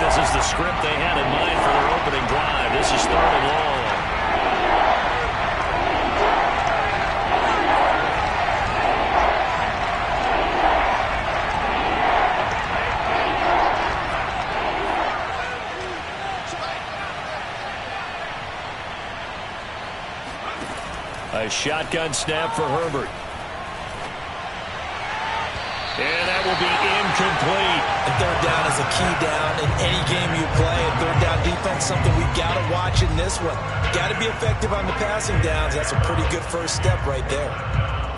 this is the script they had in mind for their opening drive. This is 3rd and long. A shotgun snap for Herbert. And that will be incomplete. And 3rd down is a key down in any game you play. And 3rd down defense, something we've got to watch in this one. Got to be effective on the passing downs. That's a pretty good first step right there.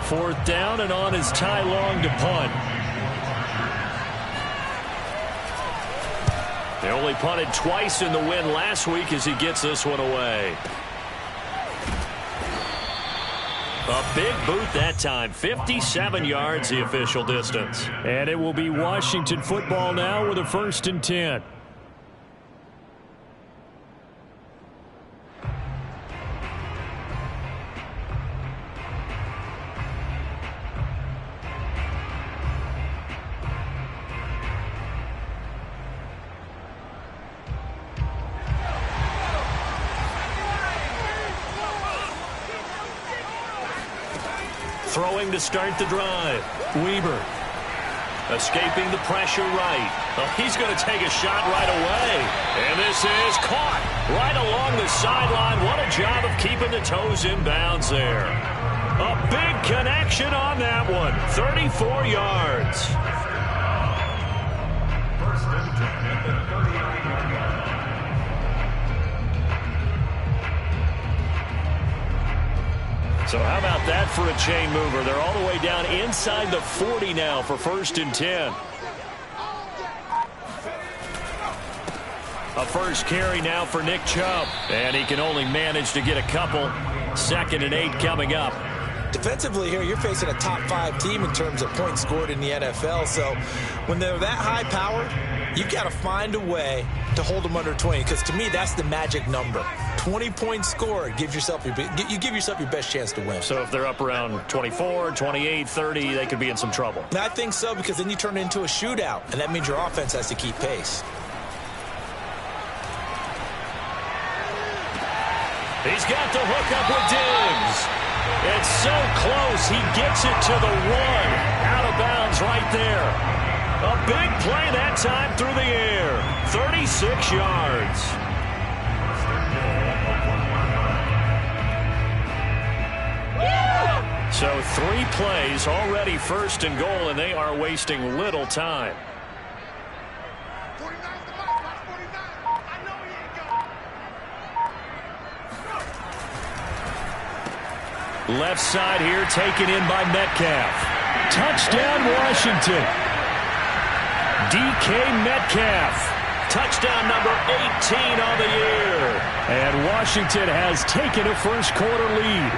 4th down, and on is Ty Long to punt. They only punted twice in the win last week as he gets this one away. A big boot that time. 57 yards the official distance. And it will be Washington football now with a 1st and 10. Throwing to start the drive. Weber. Escaping the pressure right. Well, he's going to take a shot right away. And this is caught right along the sideline. What a job of keeping the toes in bounds there. A big connection on that one. 34 yards. So how about that for a chain mover? They're all the way down inside the 40 now for 1st and 10. A first carry now for Nick Chubb. And he can only manage to get a couple. 2nd and 8 coming up. Defensively here, you're facing a top 5 team in terms of points scored in the NFL. So when they're that high powered, you've got to find a way to hold them under 20. Because to me, that's the magic number. 20 points scored, you give yourself your best chance to win. So if they're up around 24, 28, 30, they could be in some trouble. And I think so, because then you turn it into a shootout, and that means your offense has to keep pace. He's got the hook up with Diggs. It's so close. He gets it to the 1. Out of bounds right there. A big play that time through the air. 36 yards. So 3 plays, already 1st and goal, and they are wasting little time. Left side here taken in by Metcalf. Touchdown Washington. DK Metcalf. Touchdown number 18 on the year. And Washington has taken a first-quarter lead.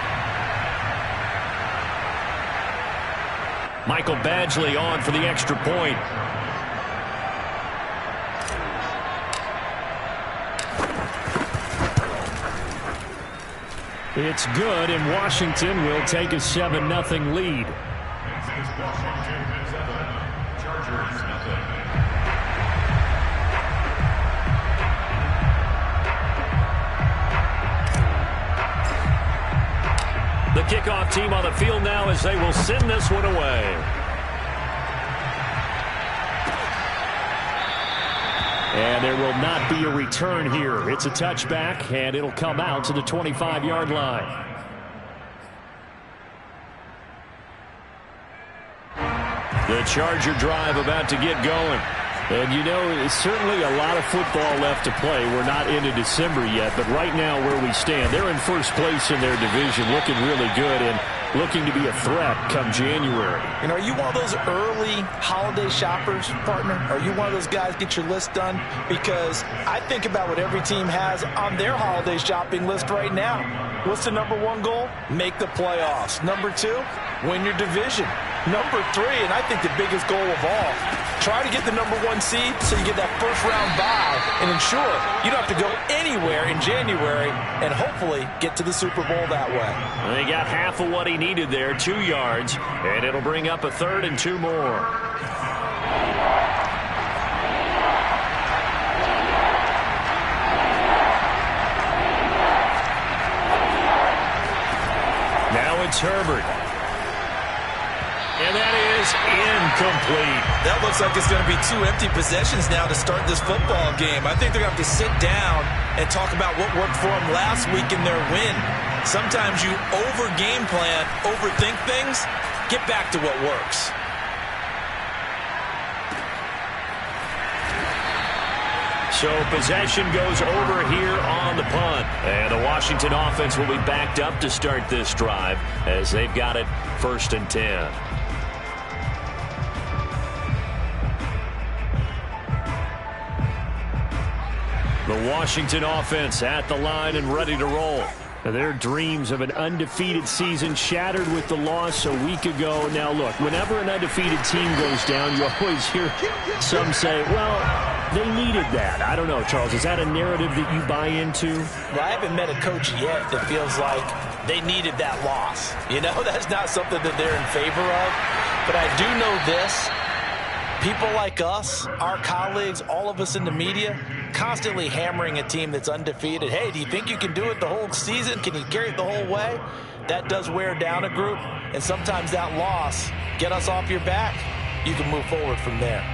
Michael Badgley on for the extra point. It's good, and Washington will take a 7-0 lead. The kickoff team on the field now as they will send this one away. And there will not be a return here. It's a touchback, and it'll come out to the 25-yard line. The Charger drive about to get going. And, you know, it's certainly a lot of football left to play. We're not into December yet, but right now where we stand, they're in first place in their division, looking really good and looking to be a threat come January. You know, are you one of those early holiday shoppers, partner? Are you one of those guys get your list done? Because I think about what every team has on their holiday shopping list right now. What's the #1 goal? Make the playoffs. #2, win your division. #3, and I think the biggest goal of all, try to get the #1 seed so you get that first-round bye and ensure you don't have to go anywhere in January and hopefully get to the Super Bowl that way. They got half of what he needed there, 2 yards, and it'll bring up a 3rd and 2 more. it's Herbert. And that is incomplete. That looks like it's going to be 2 empty possessions now to start this football game. I think they're going to have to sit down and talk about what worked for them last week in their win. Sometimes you over-game plan, overthink things, get back to what works. So possession goes over here on the punt. And the Washington offense will be backed up to start this drive as they've got it 1st and 10. The Washington offense at the line and ready to roll. Their dreams of an undefeated season shattered with the loss a week ago. Now, look, whenever an undefeated team goes down, you always hear some say, well, they needed that. I don't know, Charles. Is that a narrative that you buy into? Well, I haven't met a coach yet that feels like they needed that loss. You know, that's not something that they're in favor of. But I do know this. People like us, our colleagues, all of us in the media, constantly hammering a team that's undefeated. Hey, do you think you can do it the whole season? Can you carry it the whole way? That does wear down a group, and sometimes that loss, get us off your back, you can move forward from there.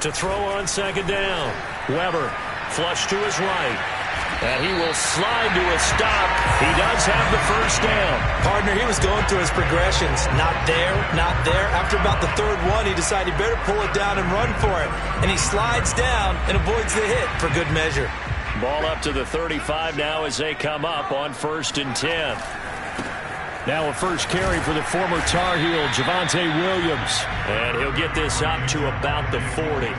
To throw on 2nd down. Weber, flush to his right. And he will slide to a stop. He does have the 1st down. Partner, he was going through his progressions. Not there, not there. After about the 3rd one, he decided he better pull it down and run for it. And he slides down and avoids the hit for good measure. Ball up to the 35 now as they come up on 1st and 10. Now a first carry for the former Tar Heel, Javonte Williams. And he'll get this up to about the 40.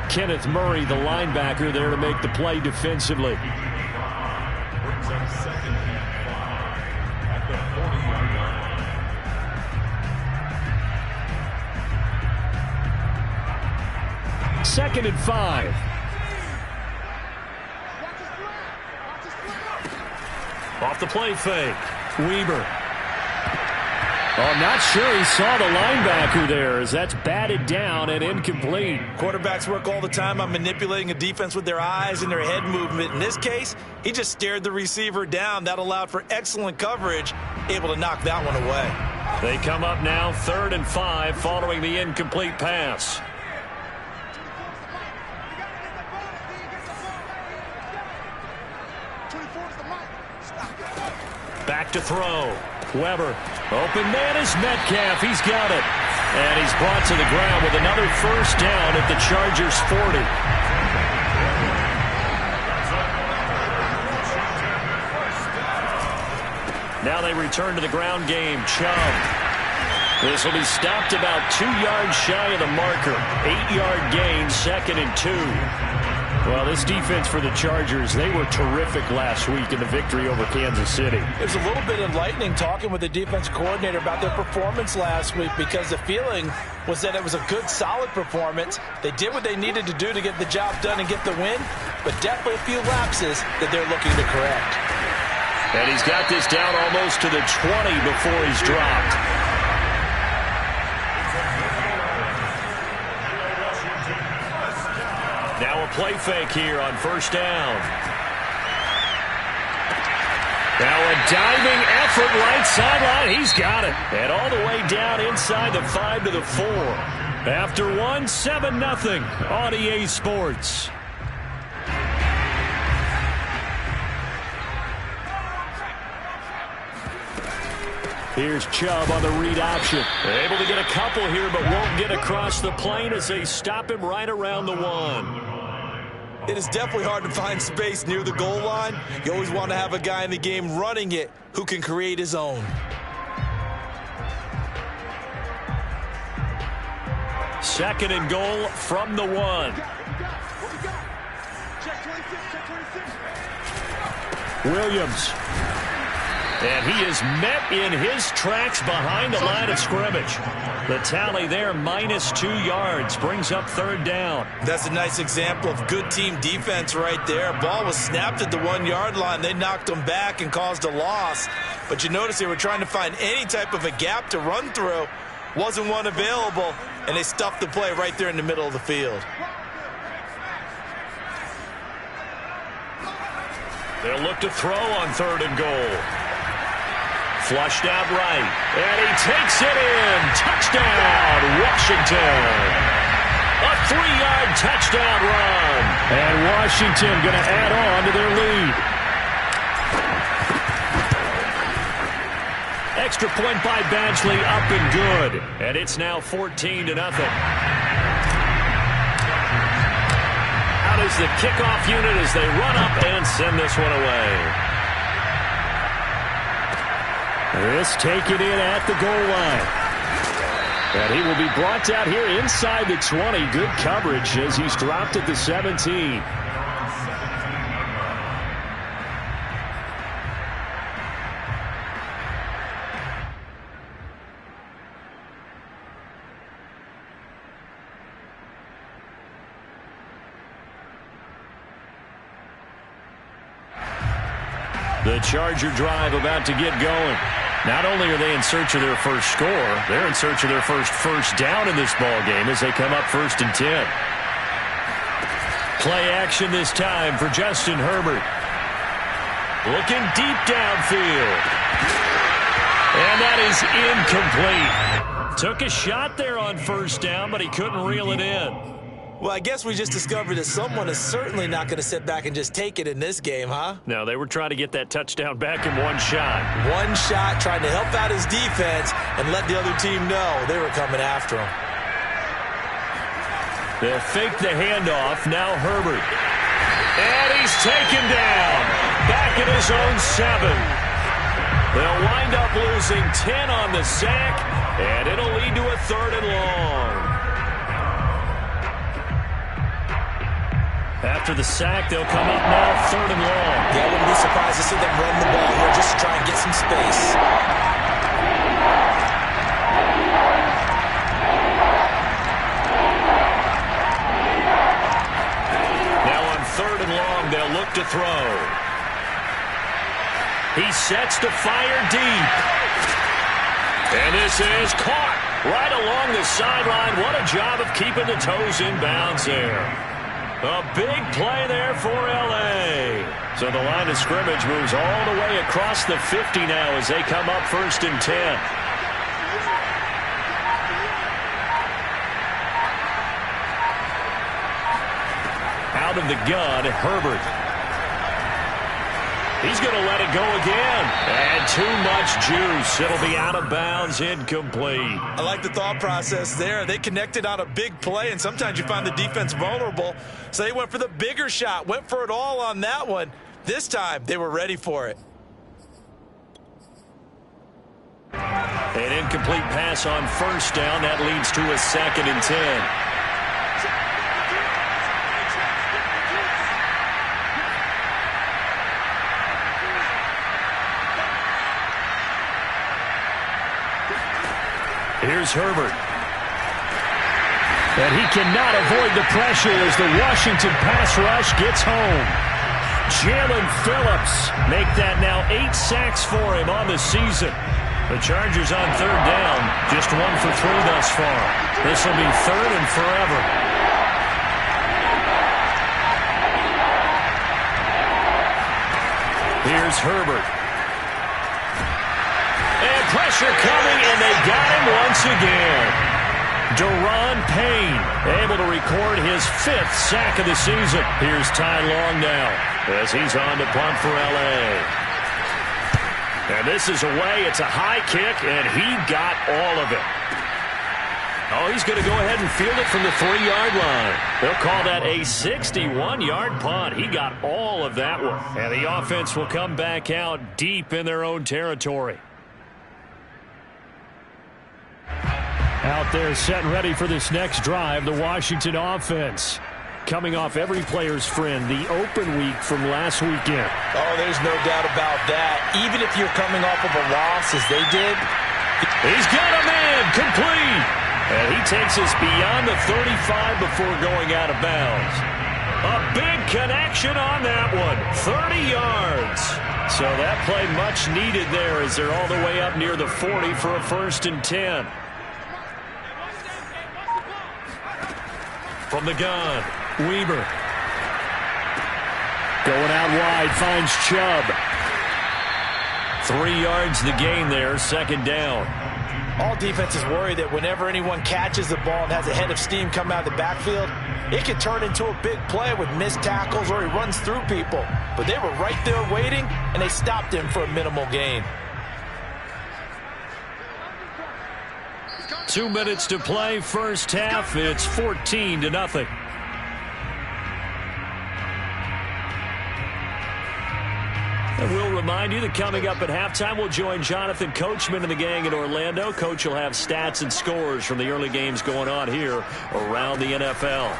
Kenneth Murray, the linebacker, there to make the play defensively. Second and 5. Off the play fake. Weber. Oh, I'm not sure he saw the linebacker there as that's batted down and incomplete. Quarterbacks work all the time on manipulating a defense with their eyes and their head movement. In this case, he just stared the receiver down. That allowed for excellent coverage, able to knock that one away. They come up now 3rd and 5 following the incomplete pass. Back to throw. Weber. Open man is Metcalf. He's got it. And he's brought to the ground with another 1st down at the Chargers' 40. Now they return to the ground game. Chubb. This will be stopped about 2 yards shy of the marker. 8-yard gain, 2nd and 2. Well, this defense for the Chargers, they were terrific last week in the victory over Kansas City. It was a little bit enlightening talking with the defense coordinator about their performance last week because the feeling was that it was a good, solid performance. They did what they needed to do to get the job done and get the win, but definitely a few lapses that they're looking to correct. And he's got this down almost to the 20 before he's dropped. Now a play fake here on 1st down. Now a diving effort right sideline. He's got it. And all the way down inside the 5 to the 4. After 1, 7-0 on EA Sports. Here's Chubb on the read option. Able to get a couple here, but won't get across the plane as they stop him right around the 1. It is definitely hard to find space near the goal line. You always want to have a guy in the game running it who can create his own. Second and goal from the 1. Williams. And he is met in his tracks behind the line of scrimmage. The tally there, -2 yards, brings up 3rd down. That's a nice example of good team defense right there. Ball was snapped at the 1-yard line. They knocked him back and caused a loss. But you notice they were trying to find any type of a gap to run through. Wasn't one available, and they stuffed the play right there in the middle of the field. They'll look to throw on 3rd and goal. Flushed out right, and he takes it in. Touchdown, Washington. A 3-yard touchdown run. And Washington going to add on to their lead. Extra point by Badgley, up and good. And it's now 14-0. Out is the kickoff unit as they run up and send this one away. This taken in at the goal line. And he will be brought out here inside the 20. Good coverage as he's dropped at the 17. The Charger drive about to get going. Not only are they in search of their first score, they're in search of their first down in this ball game as they come up 1st and 10. Play action this time for Justin Herbert. Looking deep downfield. And that is incomplete. Took a shot there on 1st down, but he couldn't reel it in. Well, I guess we just discovered that someone is certainly not going to sit back and just take it in this game, huh? No, they were trying to get that touchdown back in one shot. One shot, trying to help out his defense and let the other team know they were coming after him. They'll fake the handoff. Now Herbert. And he's taken down. Back at his own 7. They'll wind up losing 10 on the sack, and it'll lead to a 3rd and long. After the sack, they'll come up now 3rd and long. Yeah, I wouldn't be surprised to see them run the ball here just to try and get some space. Now on 3rd and long, they'll look to throw. He sets to fire deep. And this is caught right along the sideline. What a job of keeping the toes in bounds there. A big play there for L.A. So the line of scrimmage moves all the way across the 50 now as they come up 1st and 10. Out of the gun, Herbert. He's going to let it go again. And too much juice. It'll be out of bounds, incomplete. I like the thought process there. They connected on a big play, and sometimes you find the defense vulnerable. So they went for the bigger shot, went for it all on that one. This time, they were ready for it. An incomplete pass on 1st down. That leads to a 2nd and 10. Here's Herbert. And he cannot avoid the pressure as the Washington pass rush gets home. Jalen Phillips make that now 8 sacks for him on the season. The Chargers on 3rd down, just 1 for 3 thus far. This will be 3rd and forever. Here's Herbert. And pressure coming, and they got him once again. Daron Payne able to record his 5th sack of the season. Here's Ty Long now as he's on to punt for L.A. And this is away. It's a high kick, and he got all of it. Oh, he's going to go ahead and field it from the 3-yard line. They'll call that a 61-yard punt. He got all of that one. And the offense will come back out deep in their own territory. Out there set and ready for this next drive, the Washington offense. coming off every player's friend, the open week from last weekend. Oh, there's no doubt about that. Even if you're coming off of a loss as they did. He's got a man complete. And he takes us beyond the 35 before going out of bounds. A big connection on that one. 30 yards. So that play much needed there as they're all the way up near the 40 for a 1st and 10. From the gun, Weber. Going out wide, finds Chubb. 3 yards the gain there, 2nd down. All defenses worry that whenever anyone catches the ball and has a head of steam come out of the backfield, it can turn into a big play with missed tackles or he runs through people. But they were right there waiting, and they stopped him for a minimal gain. 2 minutes to play, first half. It's 14-0. And we'll remind you that coming up at halftime, we'll join Jonathan Coachman and the gang in Orlando. Coach will have stats and scores from the early games going on here around the NFL.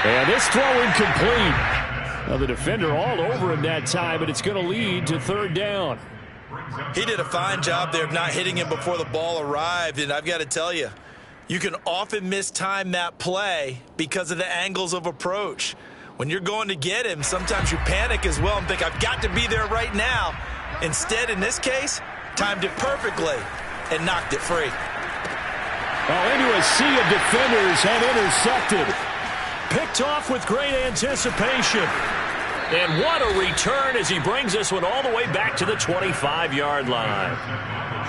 And this throw incomplete. Now the defender all over him that time, but it's going to lead to 3rd down. He did a fine job there of not hitting him before the ball arrived, and I've got to tell you, you can often mistime that play because of the angles of approach. When you're going to get him, sometimes you panic as well and think, I've got to be there right now. Instead, in this case, timed it perfectly and knocked it free. Well, into a sea of defenders and intercepted. Picked off with great anticipation. And what a return as he brings this one all the way back to the 25-yard line.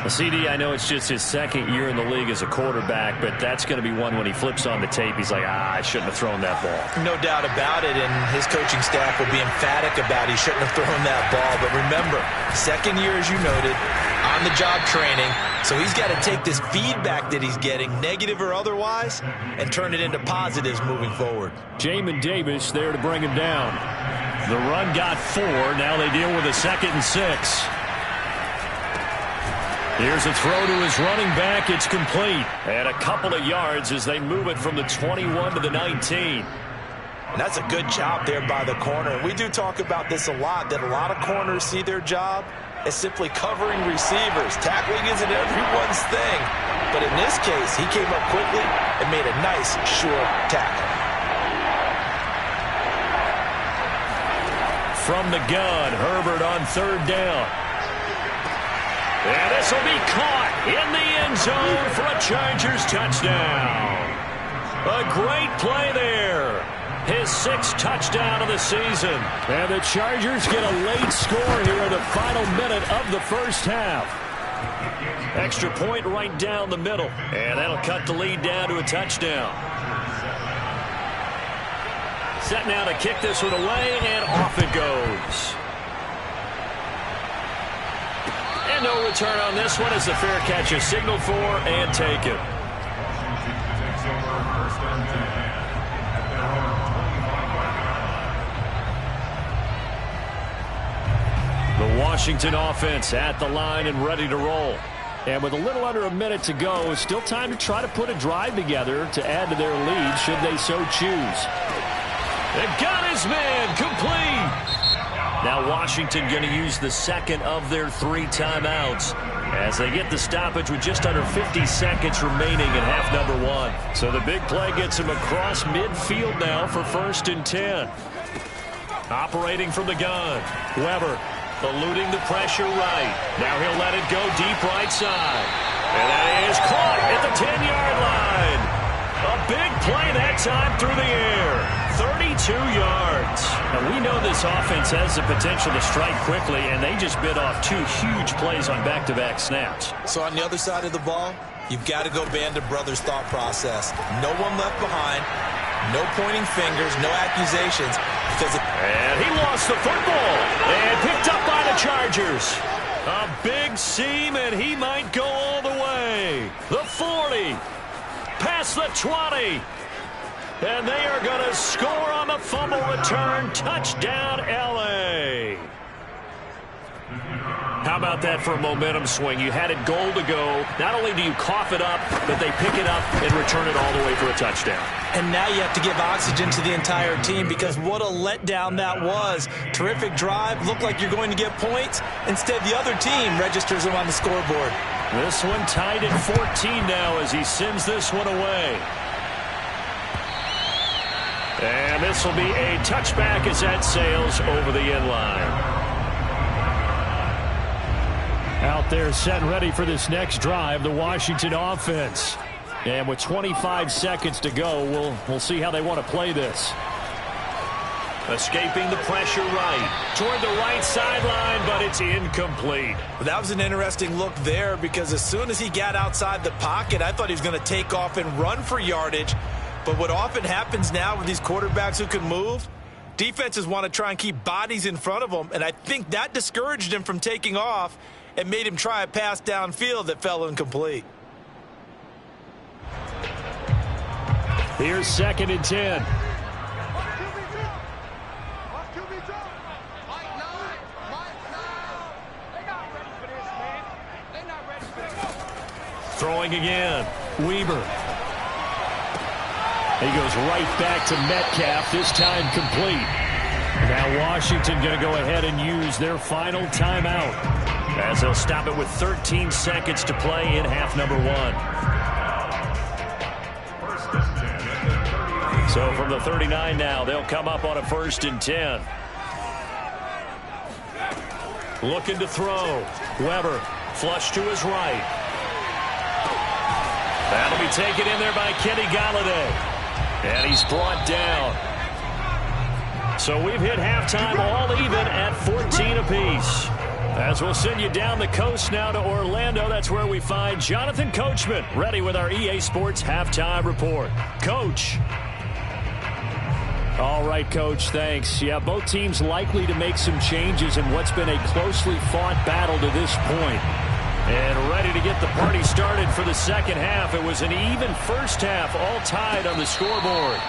CD, I know it's just his 2nd year in the league as a quarterback, but that's going to be one when he flips on the tape, he's like, I shouldn't have thrown that ball. No doubt about it, and his coaching staff will be emphatic about he shouldn't have thrown that ball. But remember, 2nd year, as you noted, on-the-job training, so he's got to take this feedback that he's getting, negative or otherwise, and turn it into positives moving forward. Jamin Davis there to bring him down. The run got 4. Now they deal with a 2nd and 6. Here's a throw to his running back. It's complete. And a couple of yards as they move it from the 21 to the 19. And that's a good job there by the corner. We do talk about this a lot, that a lot of corners see their job as simply covering receivers. Tackling isn't everyone's thing. But in this case, he came up quickly and made a nice, sure tackle. From the gun, Herbert on 3rd down. And this will be caught in the end zone for a Chargers touchdown. A great play there. His 6th touchdown of the season. And the Chargers get a late score here in the final minute of the first half. Extra point right down the middle. And that'll cut the lead down to a touchdown. Set now to kick this one away, and off it goes. And no return on this one as the fair catch is signaled for and taken. The Washington offense at the line and ready to roll. And with a little under a minute to go, it's still time to try to put a drive together to add to their lead should they so choose. They've got his man complete. Now Washington going to use the 2nd of their 3 timeouts as they get the stoppage with just under 50 seconds remaining in half number 1. So the big play gets him across midfield now for 1st and 10. Operating from the gun, Weber eluding the pressure right. Now he'll let it go deep right side. And that is caught at the 10-yard line. A big play that time through the air. 32 yards. And we know this offense has the potential to strike quickly, and they just bit off 2 huge plays on back-to-back snaps. So on the other side of the ball, you've got to go Band of Brothers thought process. No one left behind. No pointing fingers. No accusations. And he lost the football. And picked up by the Chargers. A big seam, and he might go all the way. The 40. Past the 20. And they are going to score on the fumble return. Touchdown, L.A. How How about that for a momentum swing? You had it goal to go. Not only do you cough it up, but they pick it up and return it all the way for a touchdown. And now you have to give oxygen to the entire team because what a letdown that was. Terrific drive. Looked like you're going to get points. Instead, the other team registers them on the scoreboard. This one tied at 14 now as he sends this one away. And this will be a touchback as that sails over the end line. Out there set and ready for this next drive, the Washington offense. And with 25 seconds to go, we'll see how they want to play this. Escaping the pressure right. Toward the right sideline, but it's incomplete. Well, that was an interesting look there because as soon as he got outside the pocket, I thought he was going to take off and run for yardage. But what often happens now with these quarterbacks who can move, defenses want to try and keep bodies in front of them, and I think that discouraged him from taking off and made him try a pass downfield that fell incomplete. Here's 2nd and 10. Throwing again. Weber. He goes right back to Metcalf, this time complete. Now Washington going to go ahead and use their final timeout as they'll stop it with 13 seconds to play in half number 1. So from the 39 now, they'll come up on a 1st and 10. Looking to throw. Weber, flush to his right. That'll be taken in there by Kenny Golladay. And he's brought down. So we've hit halftime all even at 14 apiece. As we'll send you down the coast now to Orlando, that's where we find Jonathan Coachman ready with our EA Sports Halftime Report. Coach. All right, Coach, thanks. Yeah, both teams likely to make some changes in what's been a closely fought battle to this point. And ready to get the party started for the second half. It was an even first half, all tied on the scoreboard.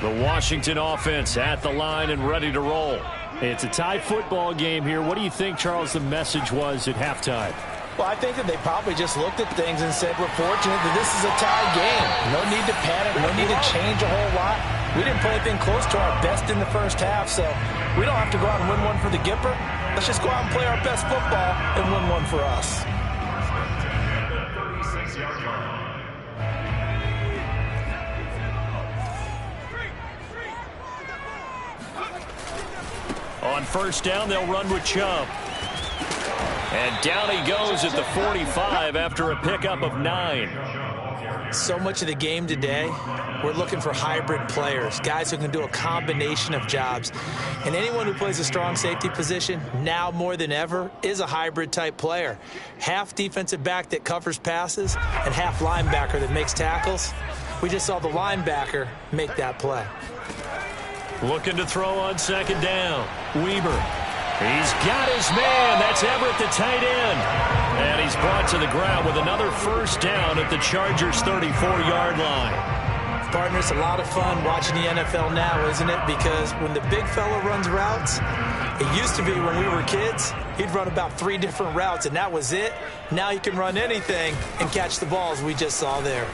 The Washington offense at the line and ready to roll. It's a tie football game here. What do you think, Charles, the message was at halftime? Well, I think that they probably just looked at things and said, we're fortunate that this is a tie game. No need to panic. No need to change a whole lot. We didn't play anything close to our best in the first half, so we don't have to go out and win one for the Gipper. Let's just go out and play our best football and win one for us. On 1st down, they'll run with Chubb. And down he goes at the 45 after a pickup of 9. So much of the game today, we're looking for hybrid players, guys who can do a combination of jobs. And anyone who plays a strong safety position, now more than ever, is a hybrid type player. Half defensive back that covers passes and half linebacker that makes tackles. We just saw the linebacker make that play. Looking to throw on 2nd down. Weber. He's got his man. That's Everett, the tight end. And he's brought to the ground with another 1st down at the Chargers' 34-yard line. Partner, it's a lot of fun watching the NFL now, isn't it? Because when the big fella runs routes, it used to be when we were kids, he'd run about 3 different routes, and that was it. Now he can run anything and catch the balls we just saw there.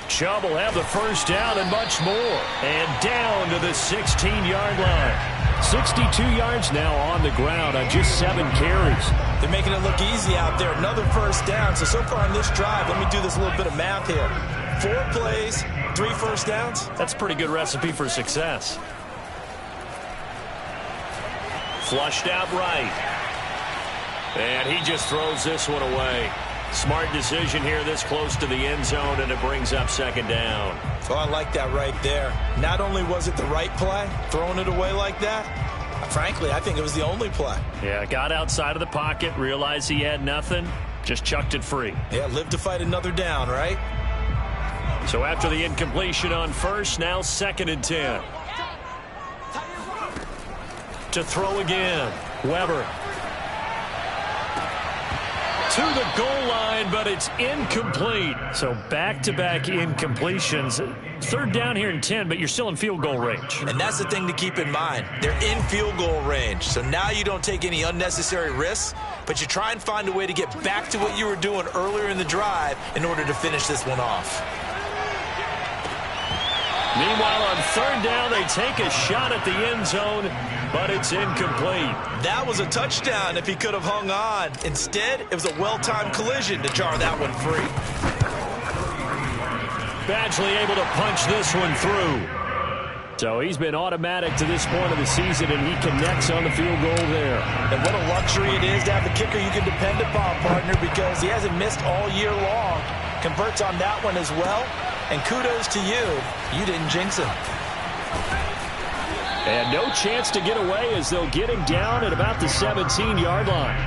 Chubb will have the 1st down and much more. And down to the 16-yard line. 62 yards now on the ground on just 7 carries. They're making it look easy out there. Another 1st down. So far on this drive, let me do this little bit of math here. 4 plays, 3 1st downs. That's a pretty good recipe for success. Flushed out right. And he just throws this one away. Smart decision here this close to the end zone, and it brings up 2nd down. Oh, I like that right there. Not only was it the right play, throwing it away like that, frankly, I think it was the only play. Yeah, got outside of the pocket, realized he had nothing, just chucked it free. Yeah, live to fight another down, right? So after the incompletion on 1st, now 2nd and 10. To throw again, Weber. to the goal line, but it's incomplete. So back-to-back incompletions. Third down here and 10, but you're still in field goal range. And that's the thing to keep in mind. They're in field goal range. So now you don't take any unnecessary risks, but you try and find a way to get back to what you were doing earlier in the drive in order to finish this one off. Meanwhile, on third down, they take a shot at the end zone, but it's incomplete. That was a touchdown if he could have hung on. Instead, it was a well-timed collision to jar that one free. Badgley able to punch this one through. So he's been automatic to this point of the season, and he connects on the field goal there. And what a luxury it is to have a kicker you can depend upon, partner, because he hasn't missed all year long. Converts on that one as well. And kudos to you. You didn't jinx him. And no chance to get away as they'll get him down at about the 17-yard line.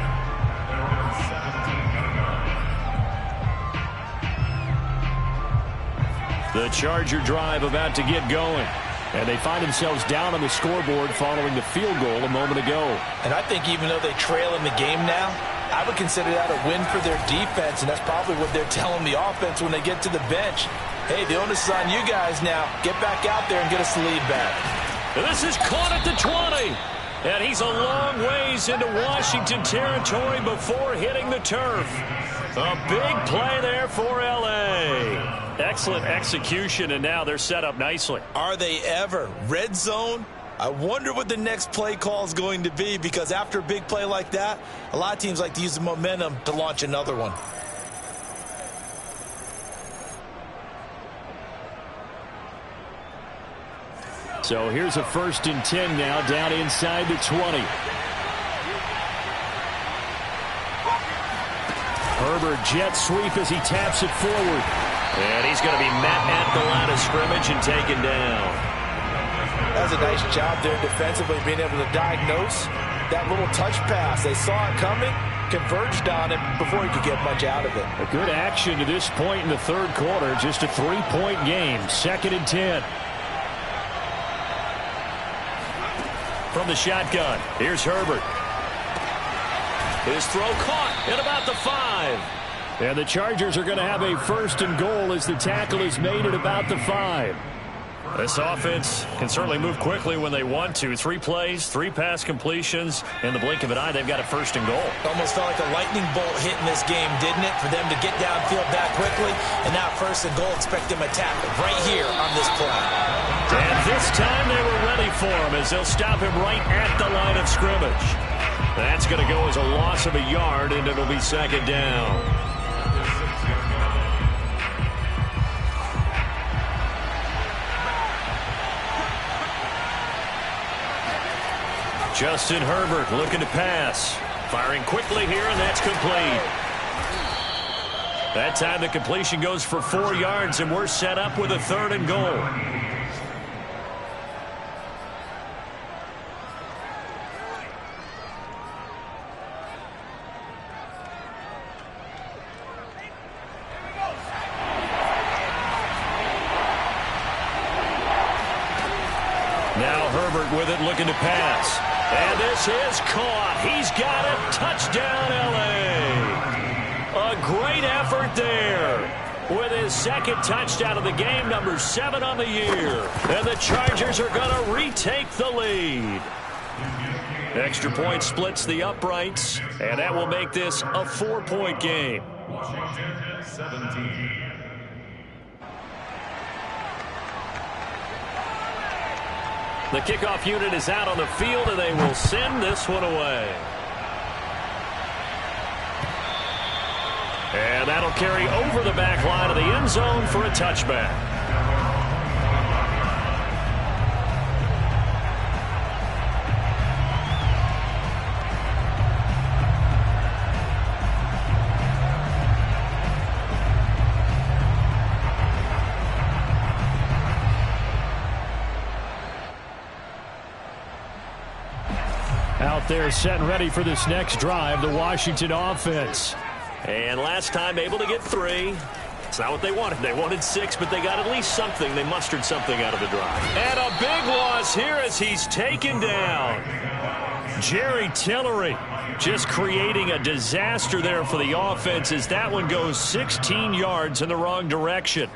The Charger drive about to get going. And they find themselves down on the scoreboard following the field goal a moment ago. And I think even though they trail in the game now, I would consider that a win for their defense, and that's probably what they're telling the offense when they get to the bench. Hey, the onus is on you guys now. Get back out there and get us the lead back. And this is caught at the 20. And he's a long ways into Washington territory before hitting the turf. A big play there for L.A. Excellent execution, and now they're set up nicely. Are they ever? Red zone? I wonder what the next play call is going to be, because after a big play like that, a lot of teams like to use the momentum to launch another one. So here's a 1st and 10 now, down inside the 20. Herbert jet sweep as he taps it forward. And he's going to be met at the line of scrimmage and taken down. That was a nice job there defensively, being able to diagnose that little touch pass. They saw it coming, converged on it before he could get much out of it. A good action to this point in the third quarter. Just a 3-point game. 2nd and 10. From the shotgun, here's Herbert. His throw caught at about the 5. And the Chargers are going to have a 1st and goal as the tackle is made at about the 5. This offense can certainly move quickly when they want to. 3 plays, 3 pass completions. In the blink of an eye, they've got a 1st and goal. Almost felt like a lightning bolt hit in this game, didn't it? For them to get downfield that quickly. And now 1st and goal, expect them to attack right here on this play. And this time they were ready for him as they'll stop him right at the line of scrimmage. That's going to go as a loss of a yard, and it'll be 2nd down. Justin Herbert looking to pass. Firing quickly here, and that's complete. That time the completion goes for 4 yards, and we're set up with a 3rd and goal. Now Herbert with it, looking to pass. And this is caught. He's got it. Touchdown, L.A. A great effort there. With his 2nd touchdown of the game, number 7 on the year. And the Chargers are going to retake the lead. Extra point splits the uprights, and that will make this a 4-point game. Washington 17. The kickoff unit is out on the field, and they will send this one away. And that'll carry over the back line of the end zone for a touchback. Out there set and ready for this next drive, the Washington offense. And last time able to get 3. It's not what they wanted. They wanted 6, but they got at least something. They mustered something out of the drive. And a big loss here as he's taken down. Jerry Tillery just creating a disaster there for the offense as that one goes 16 yards in the wrong direction.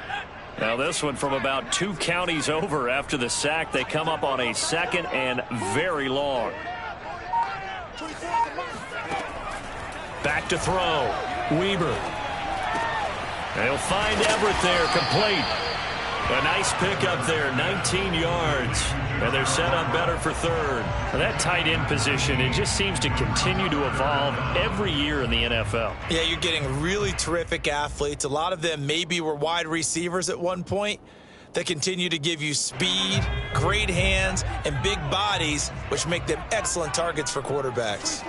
Now this one from about 2 counties over after the sack. They come up on a 2nd and very long. Back to throw. Weber. They'll find Everett there, complete. A nice pickup there, 19 yards. And they're set up better for 3rd. Now that tight end position, it just seems to continue to evolve every year in the NFL. Yeah, you're getting really terrific athletes. A lot of them maybe were wide receivers at one point. They continue to give you speed, great hands, and big bodies, which make them excellent targets for quarterbacks.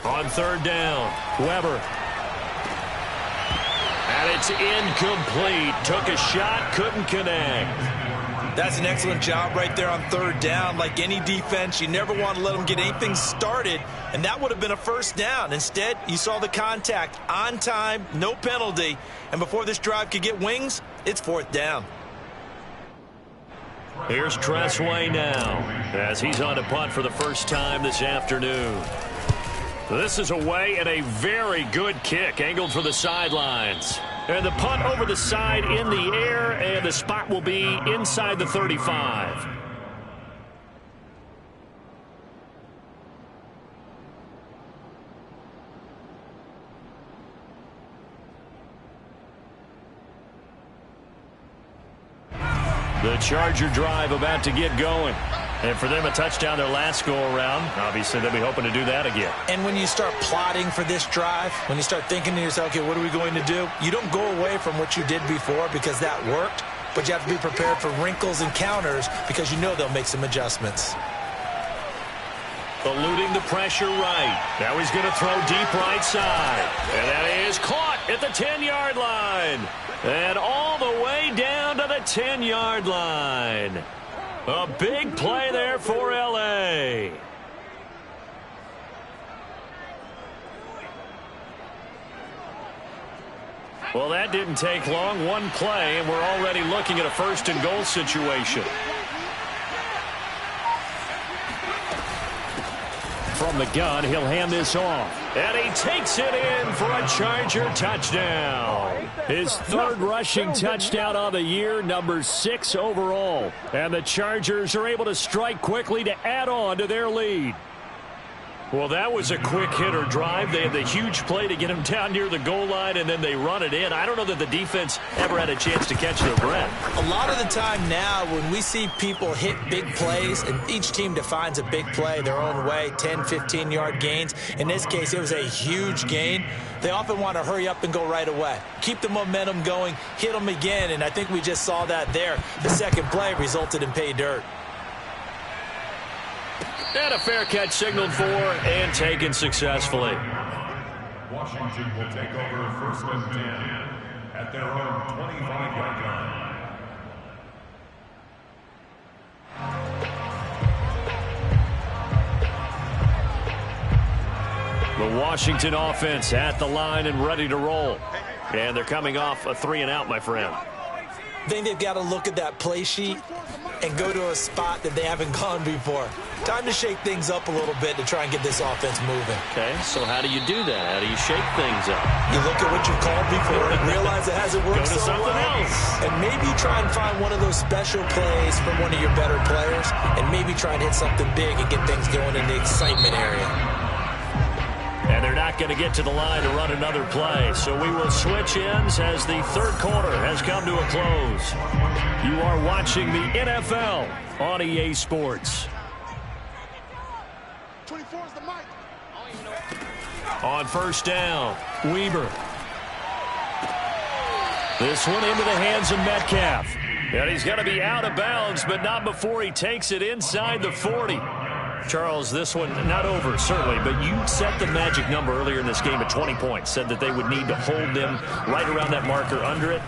On 3rd down, Weber. And it's incomplete. Took a shot, couldn't connect. That's an excellent job right there on 3rd down. Like any defense, you never want to let them get anything started, and that would have been a 1st down. Instead, you saw the contact on time, no penalty, and before this drive could get wings, it's 4th down. Here's Tressway now as he's on to punt for the first time this afternoon. This is away and a very good kick angled for the sidelines. And the punt over the side in the air, and the spot will be inside the 35. The Charger drive about to get going. And for them, a touchdown their last go-around. Obviously, they'll be hoping to do that again. And when you start plotting for this drive, when you start thinking to yourself, okay, what are we going to do? You don't go away from what you did before because that worked, but you have to be prepared for wrinkles and counters because you know they'll make some adjustments. Eluding the pressure right. Now he's going to throw deep right side. And that is caught at the 10-yard line. And all the way down to the 10-yard line. A big play there for L.A. Well, that didn't take long. One play, and we're already looking at a 1st and goal situation. From the gun, he'll hand this off. And he takes it in for a Charger touchdown. His 3rd rushing touchdown on the year, number 6 overall. And the Chargers are able to strike quickly to add on to their lead. Well, that was a quick hitter drive. They had the huge play to get him down near the goal line, and then they run it in. I don't know that the defense ever had a chance to catch their breath. A lot of the time now when we see people hit big plays, and each team defines a big play their own way, 10, 15-yard gains. In this case, it was a huge gain. They often want to hurry up and go right away. Keep the momentum going, hit them again, and I think we just saw that there. The second play resulted in pay dirt. And a fair catch signaled for and taken successfully. Washington will take over 1st and 10 at their own 25-yard line. The Washington offense at the line and ready to roll. And they're coming off a 3-and-out, my friend. I think they've got to look at that play sheet and go to a spot that they haven't gone before. Time to shake things up a little bit to try and get this offense moving. Okay, so how do you do that? How do you shake things up? You look at what you've called before and realize it hasn't worked Go to so something well. else. And maybe try and find one of those special plays from one of your better players and maybe try and hit something big and get things going in the excitement area. And they're not going to get to the line to run another play. So we will switch ends as the 3rd quarter has come to a close. You are watching the NFL on EA Sports. 24 is the mic. On 1st down, Weber. This one into the hands of Metcalf. And he's going to be out of bounds, but not before he takes it inside the 40. Charles, this one not over, certainly, but you set the magic number earlier in this game at 20 points, said that they would need to hold them right around that marker under it.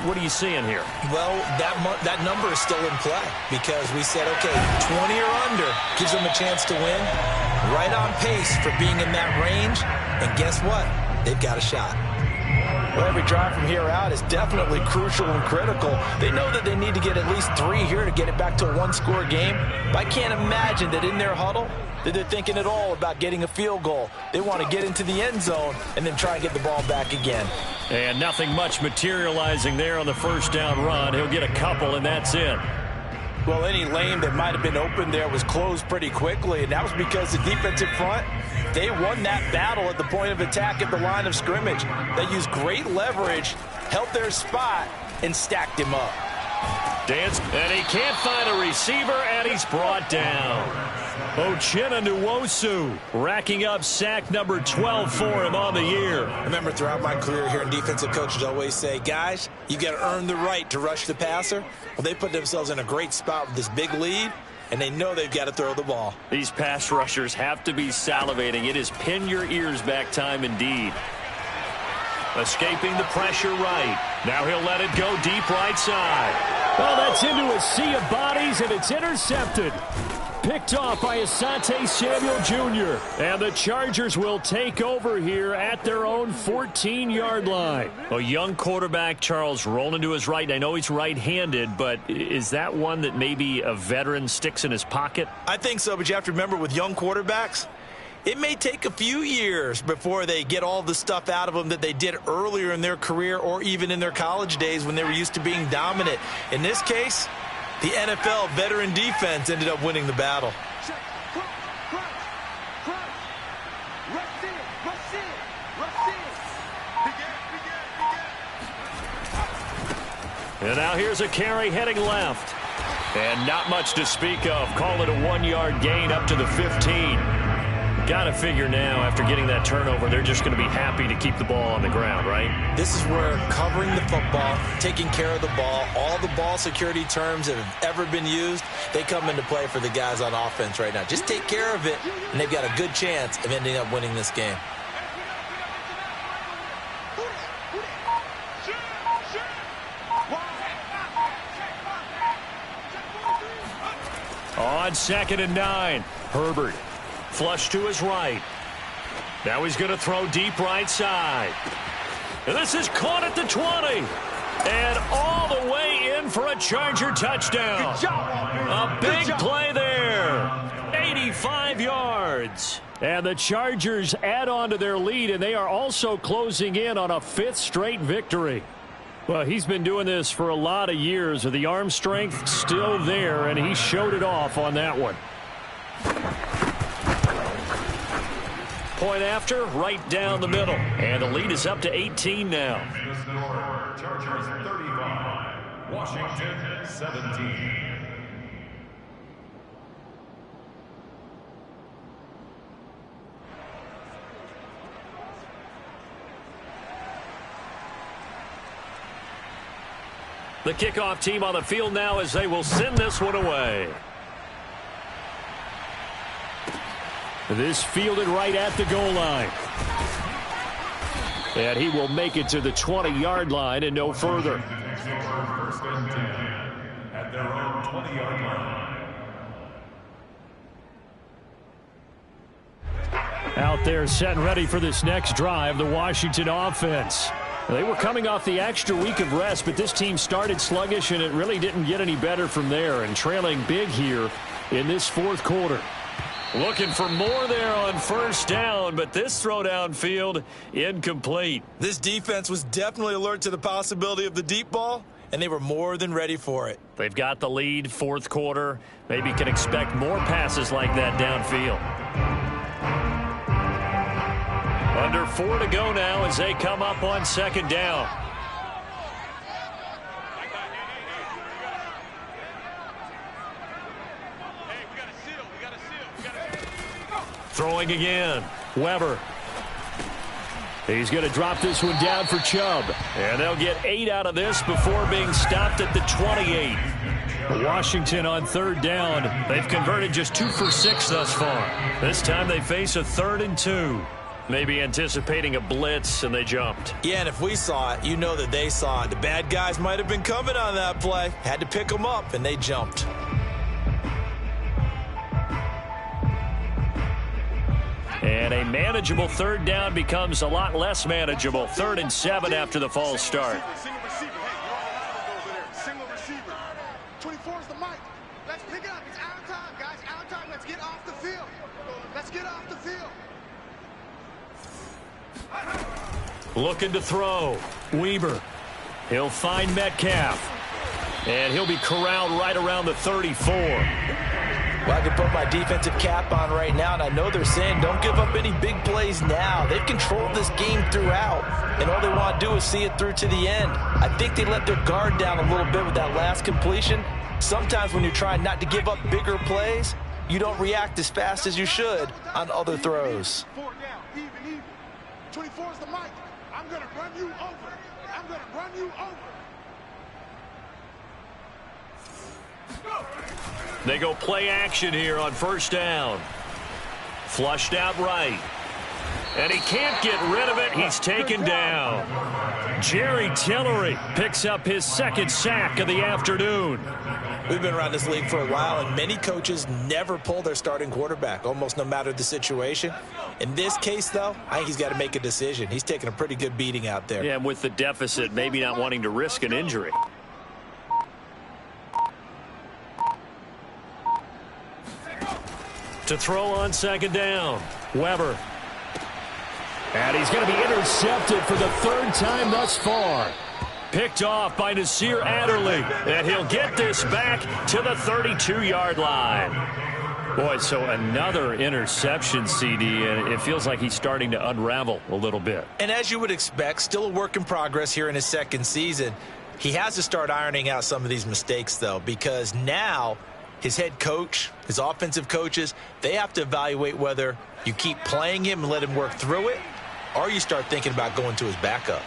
What are you seeing here? Well, that number is still in play because we said, okay, 20 or under gives them a chance to win. Right on pace for being in that range. And guess what? They've got a shot. Well, every drive from here out is definitely crucial and critical. They know that they need to get at least 3 here to get it back to a one-score game. But I can't imagine that in their huddle that they're thinking at all about getting a field goal. They want to get into the end zone and then try and get the ball back again. And nothing much materializing there on the first down run. He'll get a couple, and that's it. Well, any lane that might have been open there was closed pretty quickly, and that was because the defensive front, they won that battle at the point of attack at the line of scrimmage. They used great leverage, held their spot, and stacked him up. Dance, and he can't find a receiver, and he's brought down. Uchenna Nwosu racking up sack number 12 for him on the year. I remember throughout my career hearing defensive coaches always say, guys, you got to earn the right to rush the passer. Well, they put themselves in a great spot with this big lead, and they know they've got to throw the ball. These pass rushers have to be salivating. It is pin your ears back time indeed. Escaping the pressure right. Now he'll let it go deep right side. Well, that's into a sea of bodies, and it's intercepted. Picked off by Asante Samuel Jr. And the Chargers will take over here at their own 14-yard line. A young quarterback, Charles, rolling to his right. I know he's right-handed, but is that one that maybe a veteran sticks in his pocket? I think so, but you have to remember with young quarterbacks, it may take a few years before they get all the stuff out of them that they did earlier in their career or even in their college days when they were used to being dominant. In this case, the NFL veteran defense ended up winning the battle. And now here's a carry heading left. And not much to speak of. Call it a 1-yard gain up to the 15. Got to figure now, after getting that turnover, they're just going to be happy to keep the ball on the ground, right? This is where covering the football, taking care of the ball, all the ball security terms that have ever been used, they come into play for the guys on offense right now. Just take care of it, and they've got a good chance of ending up winning this game. On 2nd and 9, Herbert. Flush to his right. Now he's going to throw deep right side. And this is caught at the 20. And all the way in for a Charger touchdown. A big play there. 85 yards. And the Chargers add on to their lead, and they are also closing in on a 5th straight victory. Well, he's been doing this for a lot of years, with the arm strength still there, and he showed it off on that one. Point after, right down the middle. And the lead is up to 18 now. Chargers 35, Washington 17. The kickoff team on the field now as they will send this one away. This fielded right at the goal line. And he will make it to the 20-yard line and no further. First and 10 at their own 20-yard line. Out there set and ready for this next drive, the Washington offense. They were coming off the extra week of rest, but this team started sluggish, and it really didn't get any better from there, and trailing big here in this 4th quarter. Looking for more there on first down, but this throw downfield incomplete. This defense was definitely alert to the possibility of the deep ball, and they were more than ready for it. They've got the lead, 4th quarter. Maybe can expect more passes like that downfield. Under 4 to go now as they come up on 2nd down. Throwing again. Weber. He's going to drop this one down for Chubb. And they'll get 8 out of this before being stopped at the 28. Washington on 3rd down. They've converted just 2 for 6 thus far. This time they face a 3rd and 2. Maybe anticipating a blitz, and they jumped. Yeah, and if we saw it, you know that they saw it. The bad guys might have been coming on that play. Had to pick them up, and they jumped. And a manageable third down becomes a lot less manageable. 3rd and 7 after the false start. Single receiver. Hey, you don't have to go over there. Single receiver. 24 is the mic. Let's pick it up. It's out of time, guys. Out of time. Let's get off the field. Let's get off the field. Looking to throw. Weber. He'll find Metcalf. And he'll be corralled right around the 34. Well, I can put my defensive cap on right now, and I know they're saying don't give up any big plays now. They've controlled this game throughout, and all they want to do is see it through to the end. I think they let their guard down a little bit with that last completion. Sometimes when you're trying not to give up bigger plays, you don't react as fast as you should on other throws. 4 down. Even. 24 is the mic. I'm going to run you over. I'm going to run you over. They go play action here on 1st down. Flushed out right. And he can't get rid of it. He's taken down. Jerry Tillery picks up his 2nd sack of the afternoon. We've been around this league for a while, and many coaches never pull their starting quarterback, almost no matter the situation. In this case, though, I think he's got to make a decision. He's taking a pretty good beating out there. Yeah, with the deficit, maybe not wanting to risk an injury. To throw on 2nd down. Weber. And he's going to be intercepted for the 3rd time thus far. Picked off by Nasir Adderley. And he'll get this back to the 32-yard line. Boy, so another interception, CD, and it feels like he's starting to unravel a little bit. And as you would expect, still a work in progress here in his 2nd season. He has to start ironing out some of these mistakes, though, because now his head coach, his offensive coaches, they have to evaluate whether you keep playing him and let him work through it, or you start thinking about going to his backup.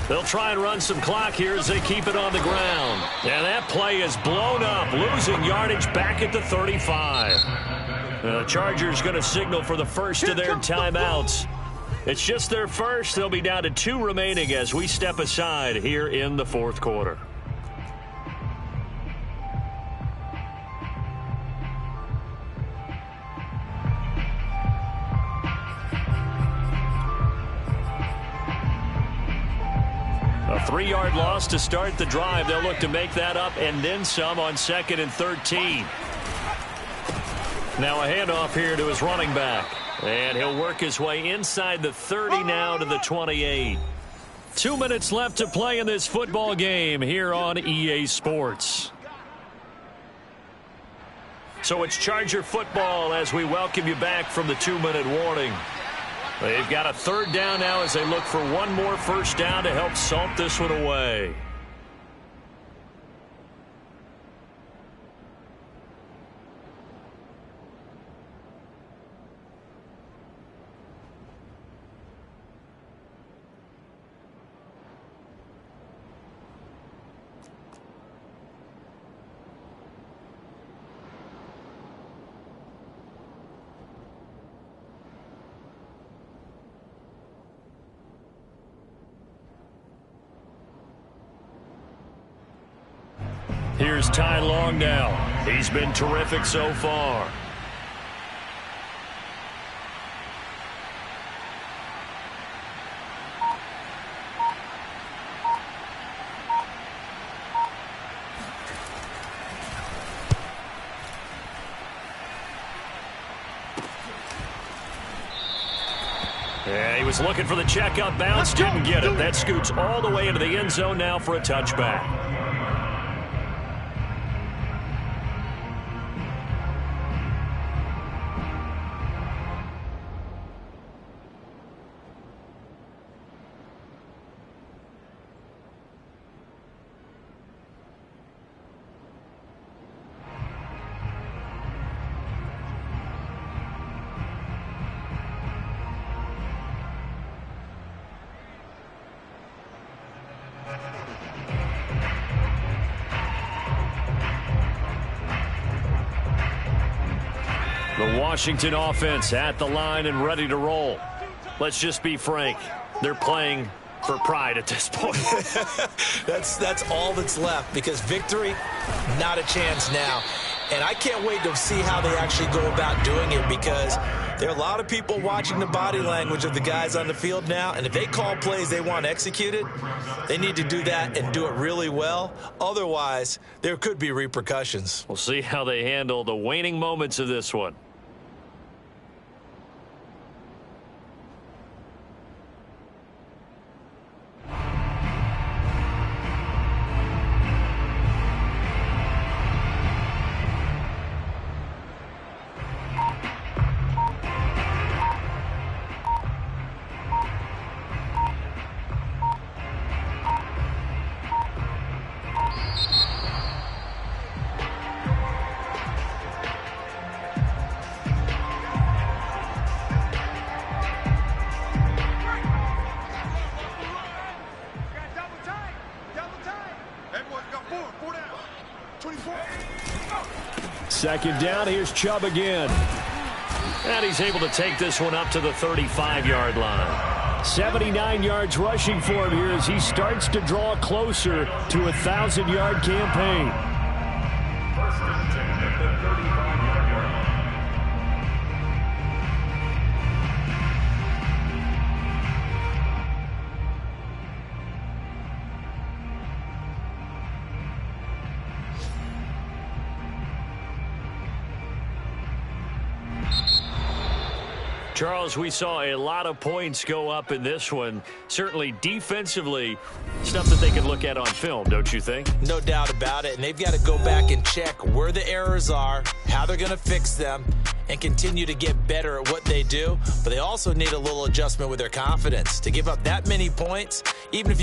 They'll try and run some clock here as they keep it on the ground. And that play is blown up, losing yardage back at the 35. The Chargers going to signal for the first of their timeouts. It's just their first. They'll be down to 2 remaining as we step aside here in the 4th quarter. A 3-yard loss to start the drive. They'll look to make that up and then some on 2nd and 13. Now a handoff here to his running back. And he'll work his way inside the 30 now to the 28. 2 minutes left to play in this football game here on EA Sports. So it's Charger football as we welcome you back from the 2-minute warning. They've got a 3rd down now as they look for one more 1st down to help salt this one away. Here's Ty Long now. He's been terrific so far. Yeah, he was looking for the checkup bounce, didn't get it. That scoots all the way into the end zone now for a touchback. The Washington offense at the line and ready to roll. Let's just be frank. They're playing for pride at this point. That's all that's left, because victory, not a chance now. And I can't wait to see how they actually go about doing it, because there are a lot of people watching the body language of the guys on the field now, and if they call plays they want executed, they need to do that and do it really well. Otherwise, there could be repercussions. We'll see how they handle the waning moments of this one. Second down, here's Chubb again. And he's able to take this one up to the 35-yard line. 79 yards rushing for him here as he starts to draw closer to a 1,000-yard campaign. First and 10 at the 35-yard line. Charles, we saw a lot of points go up in this one. Certainly defensively, stuff that they can look at on film, don't you think? No doubt about it, and they've got to go back and check where the errors are, how they're going to fix them, and continue to get better at what they do. But they also need a little adjustment with their confidence. To give up that many points, even if you